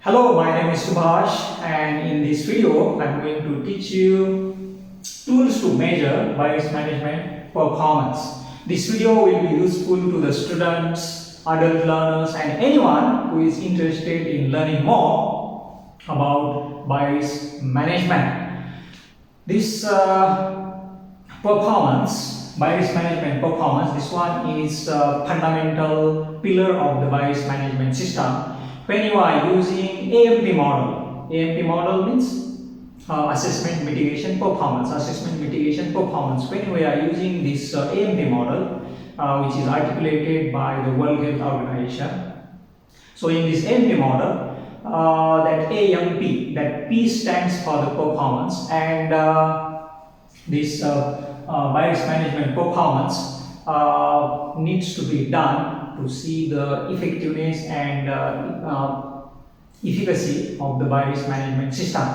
Hello, my name is Subhash, and in this video I'm going to teach you tools to measure virus management performance. This video will be useful to the students, adult learners and anyone who is interested in learning more about virus management. This virus management performance, this one is a fundamental pillar of the virus management system. When you are using AMP model means assessment mitigation performance. When we are using this AMP model, which is articulated by the World Health Organization. So in this AMP model, that AMP, that P stands for the performance, and this virus management performance needs to be done to see the effectiveness and efficacy of the virus management system.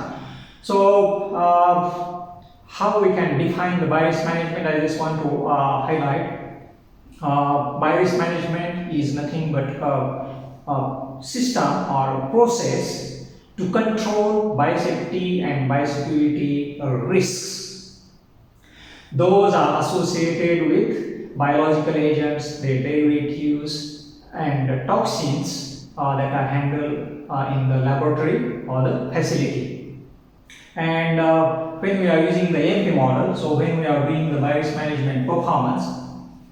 So how we can define the virus management, I just want to highlight. Virus management is nothing but a system or a process to control biosafety and biosecurity risks. Those are associated with biological agents, their derivatives and toxins that are handled in the laboratory or the facility. And when we are using the AMP model, so when we are doing the virus management performance,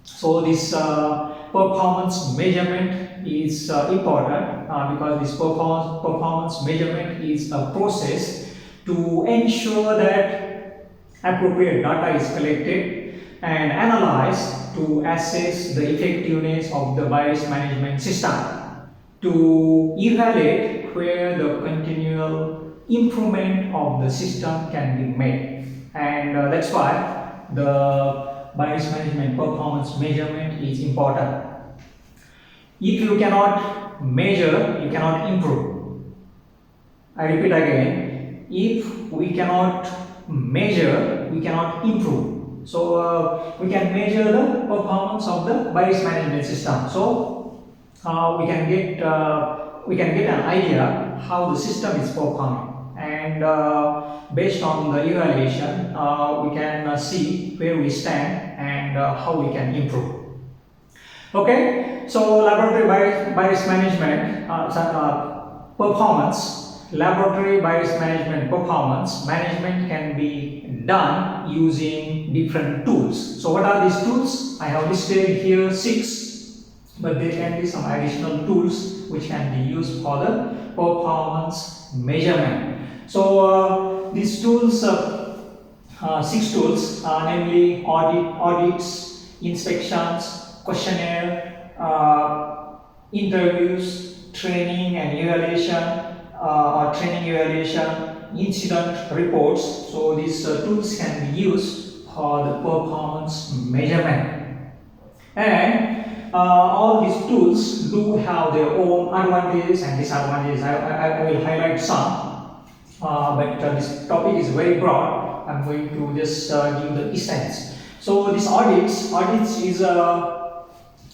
so this performance measurement is important because this performance measurement is a process to ensure that appropriate data is collected and analyzed to assess the effectiveness of the virus management system, to evaluate where the continual improvement of the system can be made. And that's why the virus management performance measurement is important. If you cannot measure, you cannot improve. I repeat again, if we cannot measure, we cannot improve. So we can measure the performance of the virus management system. So we can get an idea how the system is performing, and based on the evaluation, we can see where we stand and how we can improve. Okay, so laboratory virus management performance. Laboratory virus management performance management can be done using different tools. So what are these tools? I have listed here 6, but there can be some additional tools which can be used for the performance measurement. So these tools, 6 tools, namely audits, inspections, questionnaire, interviews, training and evaluation, incident reports. So these tools can be used for the performance measurement. And all these tools do have their own advantages and disadvantages. I will highlight some, but this topic is very broad. I'm going to just give the essence. So this audits is a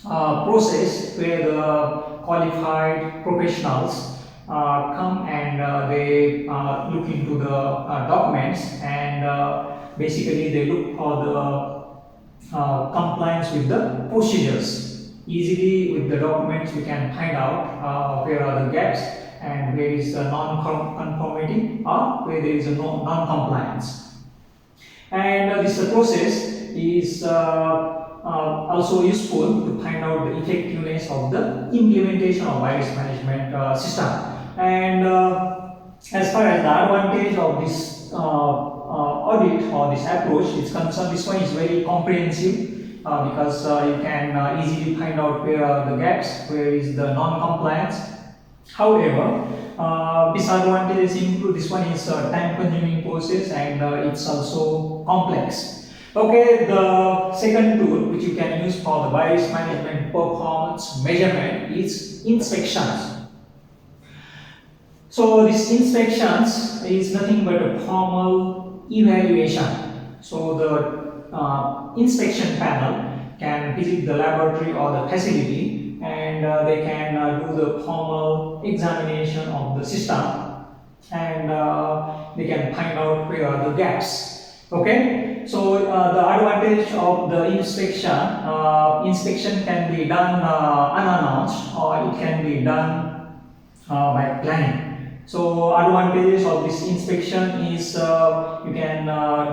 process where the qualified professionals come and they look into the documents, and basically they look for the compliance with the procedures. Easily with the documents we can find out where are the gaps and where is the non-conformity or where there is a non-compliance. And this process is also useful to find out the effectiveness of the implementation of virus management system. And as far as the advantage of this audit or this approach is concerned, this one is very comprehensive because you can easily find out where are the gaps, where is the non-compliance. However, disadvantages include this one is a time-consuming process, and it's also complex. Okay, the second tool which you can use for the virus management performance measurement is inspections. So this inspections is nothing but a formal evaluation. So the inspection panel can visit the laboratory or the facility and they can do the formal examination of the system, and they can find out where are the gaps. Okay, so the advantage of the inspection can be done unannounced, or it can be done by planning. So advantages of this inspection is you can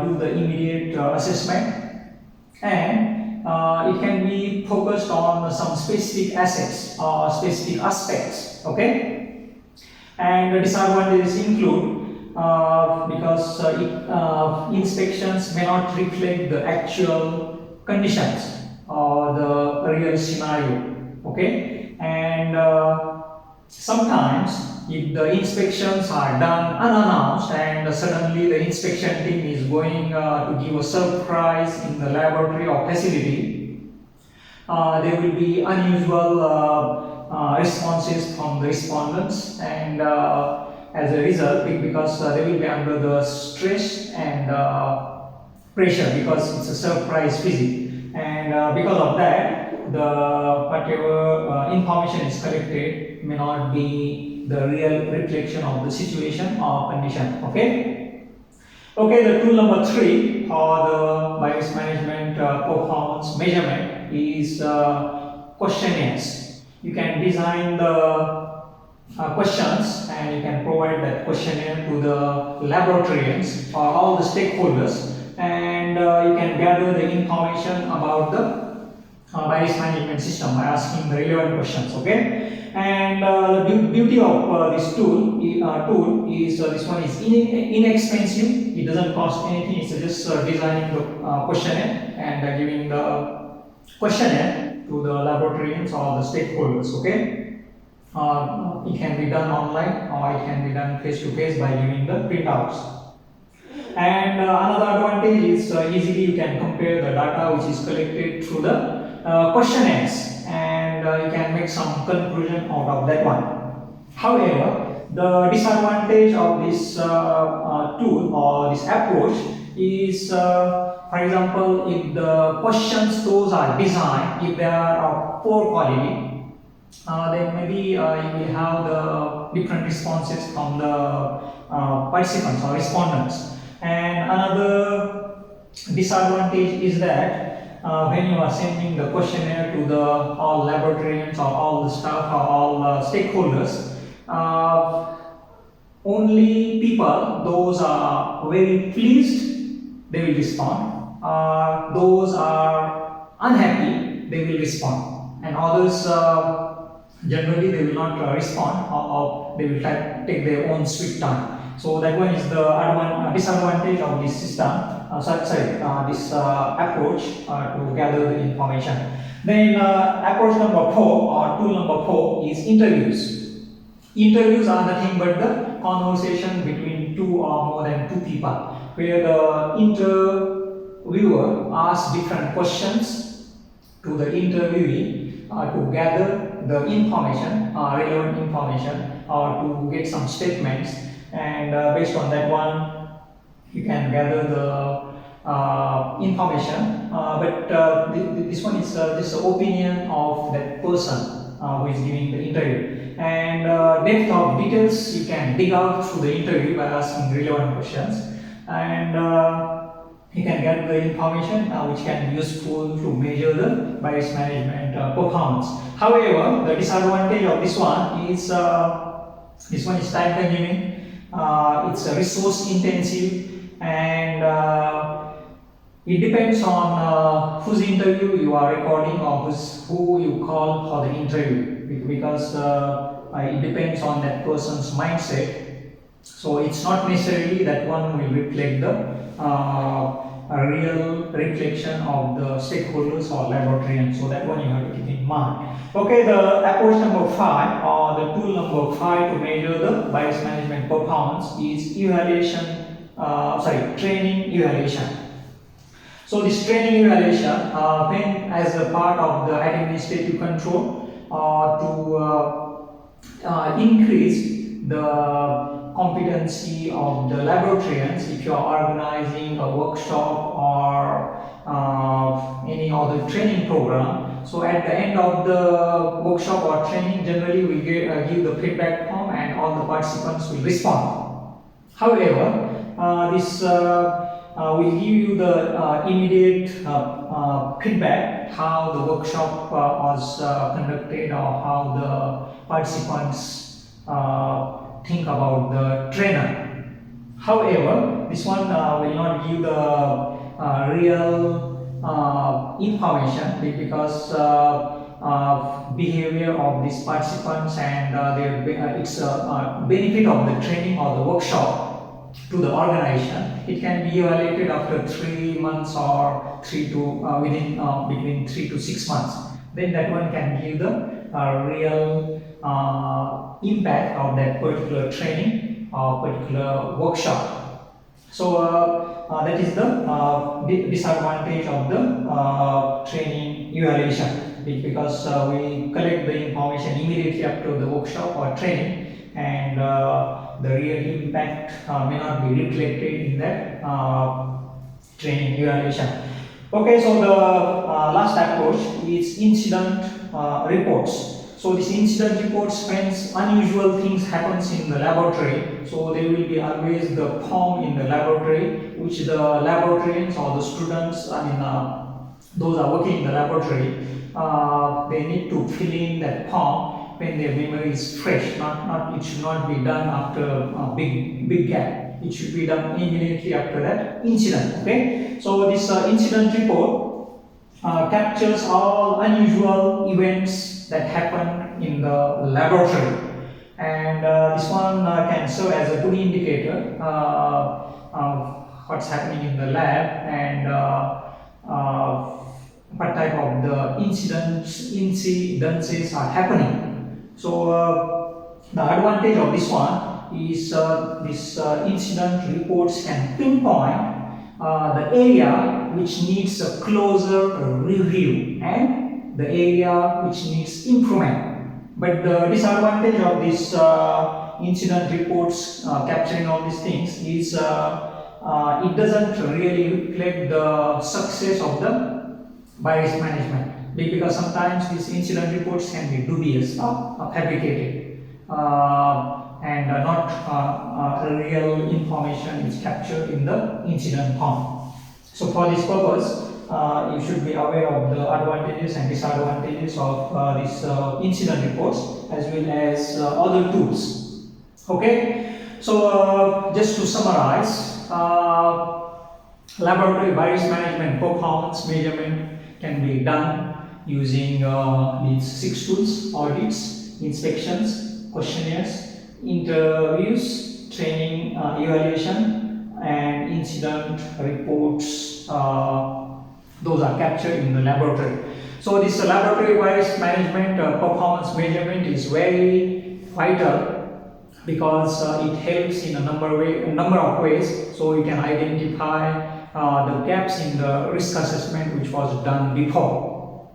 do the immediate assessment, and it can be focused on some specific assets or specific aspects. Okay, and the disadvantages include because inspections may not reflect the actual conditions or the real scenario. Okay, and sometimes if the inspections are done unannounced and suddenly the inspection team is going to give a surprise in the laboratory or facility, there will be unusual responses from the respondents, and as a result, because they will be under the stress and pressure because it's a surprise visit, and because of that, the whatever information is collected may not be the real reflection of the situation or condition. Okay. Okay, the tool number 3 for the BIOS management performance measurement is questionnaires. You can design the questions, and you can provide that questionnaire to the laboratorians or all the stakeholders, and you can gather the information about the BIOS management system by asking the relevant questions. Okay, and the beauty of this tool is this one is inexpensive. It doesn't cost anything. It's just designing the questionnaire and giving the questionnaire to the laboratorians or the stakeholders. Okay, it can be done online, or it can be done face to face by giving the printouts. And another advantage is easily you can compare the data which is collected through the questionnaires, and you can make some conclusion out of that one. However, the disadvantage of this tool or this approach is, for example, if the questions those are designed, if they are of poor quality, then maybe you will have the different responses from the participants or respondents. And another disadvantage is that when you are sending the questionnaire to the all laboratorians or all the staff or all stakeholders, only people those are very pleased, they will respond. Those are unhappy, they will respond, and others generally they will not respond, or they will take their own sweet time. So that one is the disadvantage of this system. This approach to gather the information. Then approach number 4 or tool number 4 is interviews. Interviews are nothing but the conversation between 2 or more than 2 people, where the interviewer asks different questions to the interviewee to gather the information, relevant information, or to get some statements, and based on that one you can gather the information, but this one is just the opinion of that person who is giving the interview, and depth of details you can dig out through the interview by asking relevant questions, and you can get the information which can be useful to measure the BIOS management performance. However, the disadvantage of this one is time consuming, it's resource intensive, and it depends on whose interview you are recording or who you call for the interview, because it depends on that person's mindset. So it's not necessarily that one will reflect the a real reflection of the stakeholders or laboratorians. So that one you have to keep in mind. Okay, the approach number 5 or the tool number 5 to measure the BIOS management performance is training evaluation. So this training evaluation, when as a part of the administrative control to increase the competency of the laboratorians, if you are organizing a workshop or any other training program, So at the end of the workshop or training, generally we give the feedback form and all the participants will respond. However, this will give you the immediate feedback how the workshop was conducted or how the participants think about the trainer. However, this one will not give the real information because behavior of these participants and its benefit of the training or the workshop to the organization. It can be evaluated after 3 months or between 3 to 6 months. Then that one can give the real impact of that particular training or particular workshop. So that is the disadvantage of the training evaluation, because we collect the information immediately after the workshop or training, and the real impact may not be reflected in that training evaluation. Okay, so the last approach is incident reports. So this incident reports means unusual things happens in the laboratory. So there will be always the form in the laboratory, which the laboratorians or the students, those are working in the laboratory, they need to fill in that form when their memory is fresh. It should not be done after a big gap. It should be done immediately after that incident. Okay. So this incident report captures all unusual events that happen in the laboratory, and this one can serve as a good indicator of what's happening in the lab and what type of the incidences are happening. So the advantage of this one is this incident reports can pinpoint the area which needs a closer review and the area which needs improvement. But the disadvantage of this incident reports capturing all these things is it doesn't really reflect the success of the bias management, because sometimes these incident reports can be dubious or fabricated and not real information is captured in the incident form. So for this purpose, you should be aware of the advantages and disadvantages of these incident reports as well as other tools. Okay, so just to summarize, laboratory bias management performance measurement can be done using these 6 tools: audits, inspections, questionnaires, interviews, training evaluation, and incident reports. Those are captured in the laboratory. So this laboratory bias management performance measurement is very vital because it helps in a number of ways. So you can identify the gaps in the risk assessment which was done before,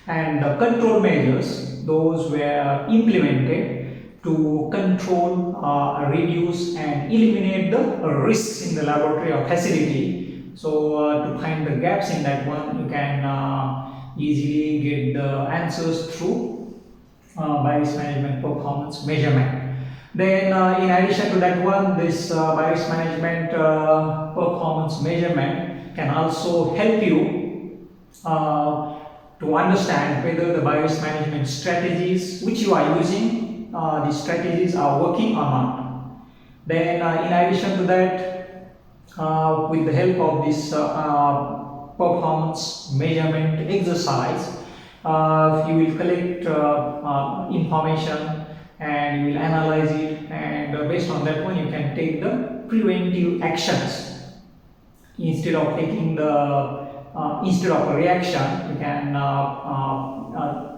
and the control measures, those were implemented to control, reduce and eliminate the risks in the laboratory or facility. So to find the gaps in that one, you can easily get the answers through bias management performance measurement. Then in addition to that one, this bias management performance measurement can also help you to understand whether the bias management strategies which you are using, these strategies are working or not. Then in addition to that, with the help of this performance measurement exercise, you will collect information and you will analyze it, and based on that one you can take the preventive actions. Instead of taking the instead of a reaction, you can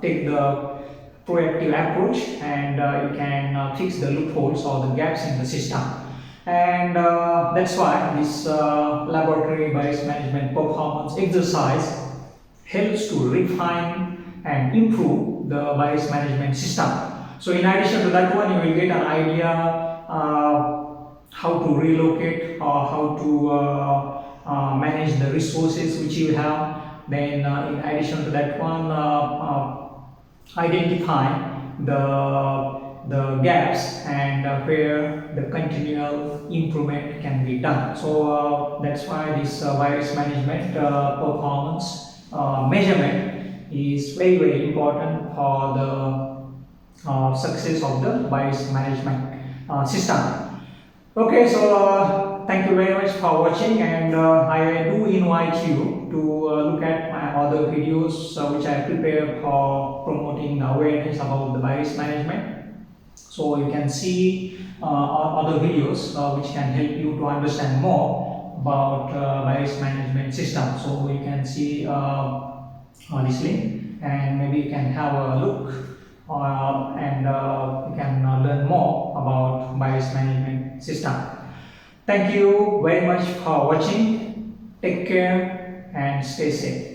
take the proactive approach, and you can fix the loopholes or the gaps in the system. And that's why this laboratory bias management performance exercise helps to refine and improve the bias management system. So in addition to that one, you will get an idea how to relocate or how to manage the resources which you have. Then in addition to that one, identify the gaps and where the continual improvement can be done. So that's why this virus management performance measurement is very important for the success of the virus management system. Okay, so thank you very much for watching, and I do invite you to look at my other videos which I prepared for promoting the awareness about the virus management. So you can see other videos which can help you to understand more about virus management system. So you can see this link, and maybe you can have a look and you can learn more about virus management system. Thank you very much for watching. Take care and stay safe.